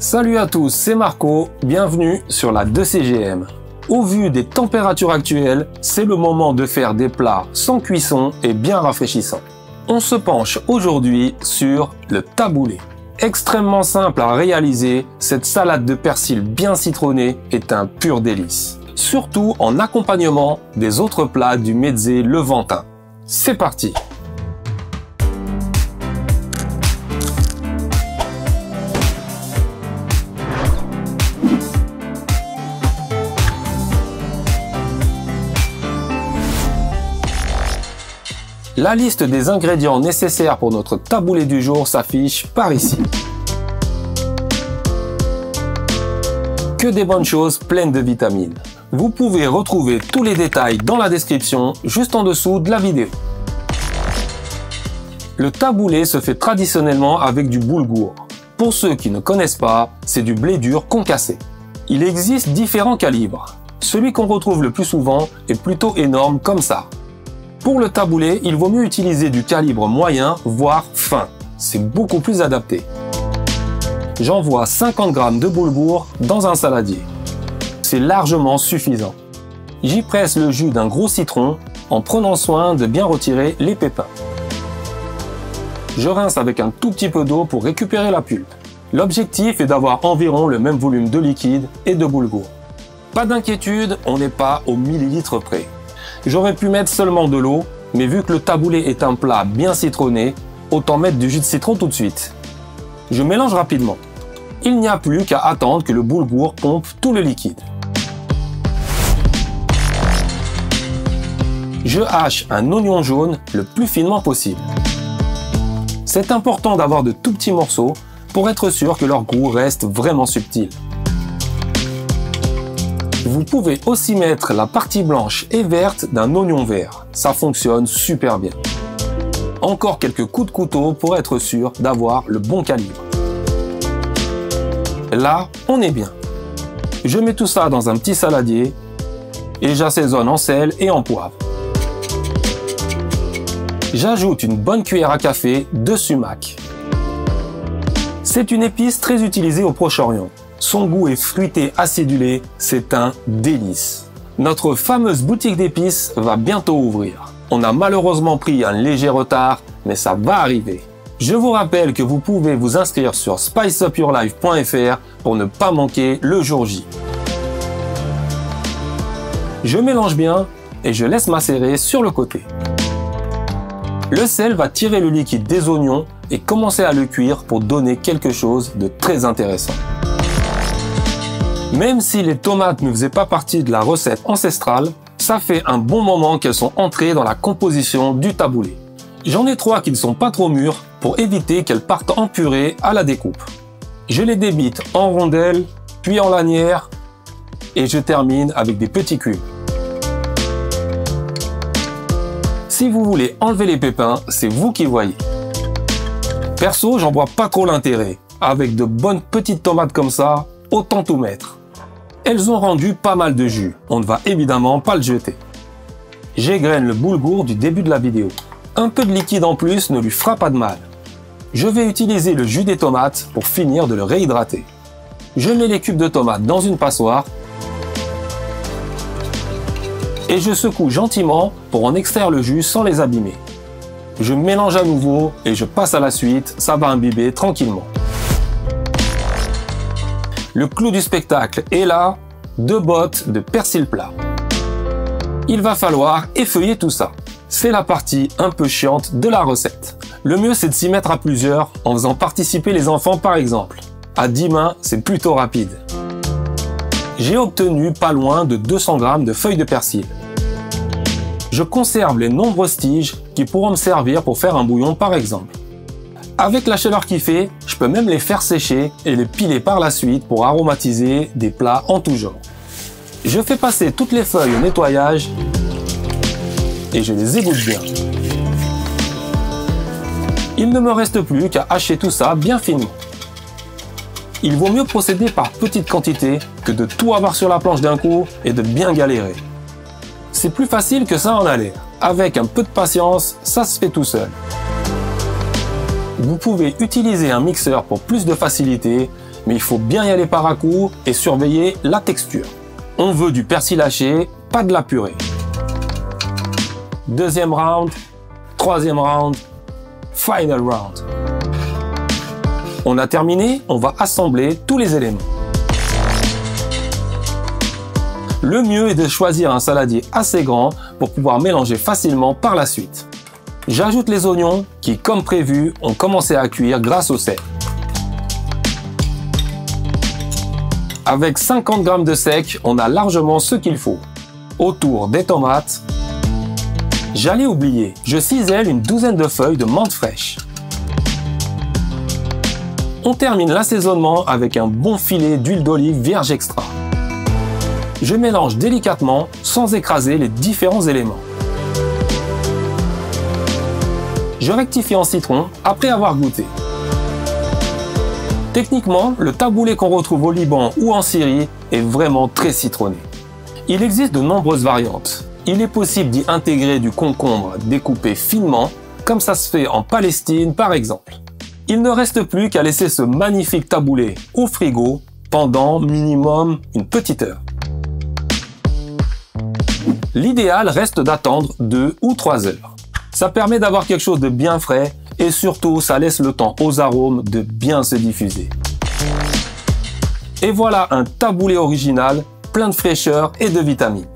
Salut à tous, c'est Marco, bienvenue sur la 2CGM. Au vu des températures actuelles, c'est le moment de faire des plats sans cuisson et bien rafraîchissants. On se penche aujourd'hui sur le taboulé. Extrêmement simple à réaliser, cette salade de persil bien citronnée est un pur délice. Surtout en accompagnement des autres plats du mezze levantin. C'est parti! La liste des ingrédients nécessaires pour notre taboulé du jour s'affiche par ici. Que des bonnes choses pleines de vitamines. Vous pouvez retrouver tous les détails dans la description juste en dessous de la vidéo. Le taboulé se fait traditionnellement avec du boulgour. Pour ceux qui ne connaissent pas, c'est du blé dur concassé. Il existe différents calibres. Celui qu'on retrouve le plus souvent est plutôt énorme comme ça. Pour le taboulé, il vaut mieux utiliser du calibre moyen, voire fin. C'est beaucoup plus adapté. J'envoie 50 g de boulgour dans un saladier. C'est largement suffisant. J'y presse le jus d'un gros citron en prenant soin de bien retirer les pépins. Je rince avec un tout petit peu d'eau pour récupérer la pulpe. L'objectif est d'avoir environ le même volume de liquide et de boulgour. Pas d'inquiétude, on n'est pas au millilitre près. J'aurais pu mettre seulement de l'eau, mais vu que le taboulé est un plat bien citronné, autant mettre du jus de citron tout de suite. Je mélange rapidement. Il n'y a plus qu'à attendre que le boulgour pompe tout le liquide. Je hache un oignon jaune le plus finement possible. C'est important d'avoir de tout petits morceaux pour être sûr que leur goût reste vraiment subtil. Vous pouvez aussi mettre la partie blanche et verte d'un oignon vert. Ça fonctionne super bien. Encore quelques coups de couteau pour être sûr d'avoir le bon calibre. Là, on est bien. Je mets tout ça dans un petit saladier et j'assaisonne en sel et en poivre. J'ajoute une bonne cuillère à café de sumac. C'est une épice très utilisée au Proche-Orient. Son goût est fruité acidulé, c'est un délice. Notre fameuse boutique d'épices va bientôt ouvrir. On a malheureusement pris un léger retard, mais ça va arriver. Je vous rappelle que vous pouvez vous inscrire sur spiceupyourlife.fr pour ne pas manquer le jour J. Je mélange bien et je laisse macérer sur le côté. Le sel va tirer le liquide des oignons et commencer à le cuire pour donner quelque chose de très intéressant. Même si les tomates ne faisaient pas partie de la recette ancestrale, ça fait un bon moment qu'elles sont entrées dans la composition du taboulé. J'en ai 3 qui ne sont pas trop mûres pour éviter qu'elles partent en purée à la découpe. Je les débite en rondelles, puis en lanières, et je termine avec des petits cubes. Si vous voulez enlever les pépins, c'est vous qui voyez. Perso, j'en vois pas trop l'intérêt. Avec de bonnes petites tomates comme ça, autant tout mettre. Elles ont rendu pas mal de jus, on ne va évidemment pas le jeter. J'égrène le boulgour du début de la vidéo. Un peu de liquide en plus ne lui fera pas de mal. Je vais utiliser le jus des tomates pour finir de le réhydrater. Je mets les cubes de tomates dans une passoire et je secoue gentiment pour en extraire le jus sans les abîmer. Je mélange à nouveau et je passe à la suite, ça va imbiber tranquillement. Le clou du spectacle est là, 2 bottes de persil plat. Il va falloir effeuiller tout ça. C'est la partie un peu chiante de la recette. Le mieux c'est de s'y mettre à plusieurs en faisant participer les enfants par exemple. À 10 mains, c'est plutôt rapide. J'ai obtenu pas loin de 200 g de feuilles de persil. Je conserve les nombreuses tiges qui pourront me servir pour faire un bouillon par exemple. Avec la chaleur qu'il fait, je peux même les faire sécher et les piler par la suite pour aromatiser des plats en tout genre. Je fais passer toutes les feuilles au nettoyage et je les égoutte bien. Il ne me reste plus qu'à hacher tout ça bien finement. Il vaut mieux procéder par petites quantités que de tout avoir sur la planche d'un coup et de bien galérer. C'est plus facile que ça en a l'air. Avec un peu de patience, ça se fait tout seul. Vous pouvez utiliser un mixeur pour plus de facilité mais il faut bien y aller par à-coups et surveiller la texture. On veut du persil haché, pas de la purée. Deuxième round, troisième round, final round. On a terminé, on va assembler tous les éléments. Le mieux est de choisir un saladier assez grand pour pouvoir mélanger facilement par la suite. J'ajoute les oignons qui, comme prévu, ont commencé à cuire grâce au sel. Avec 50 g de sec, on a largement ce qu'il faut. Autour des tomates. J'allais oublier, je cisèle une douzaine de feuilles de menthe fraîche. On termine l'assaisonnement avec un bon filet d'huile d'olive vierge extra. Je mélange délicatement sans écraser les différents éléments. Je rectifie en citron après avoir goûté. Techniquement, le taboulé qu'on retrouve au Liban ou en Syrie est vraiment très citronné. Il existe de nombreuses variantes. Il est possible d'y intégrer du concombre découpé finement, comme ça se fait en Palestine par exemple. Il ne reste plus qu'à laisser ce magnifique taboulé au frigo pendant minimum une petite heure. L'idéal reste d'attendre 2 ou 3 heures. Ça permet d'avoir quelque chose de bien frais et surtout ça laisse le temps aux arômes de bien se diffuser. Et voilà un taboulé original, plein de fraîcheur et de vitamines.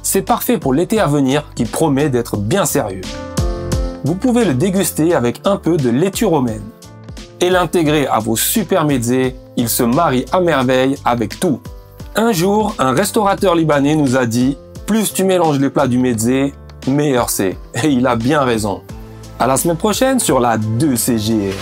C'est parfait pour l'été à venir qui promet d'être bien sérieux. Vous pouvez le déguster avec un peu de laitue romaine. Et l'intégrer à vos super mezzés, il se marie à merveille avec tout. Un jour, un restaurateur libanais nous a dit « Plus tu mélanges les plats du mezzé, meilleur c'est ». Et il a bien raison. À la semaine prochaine sur la 2CGR.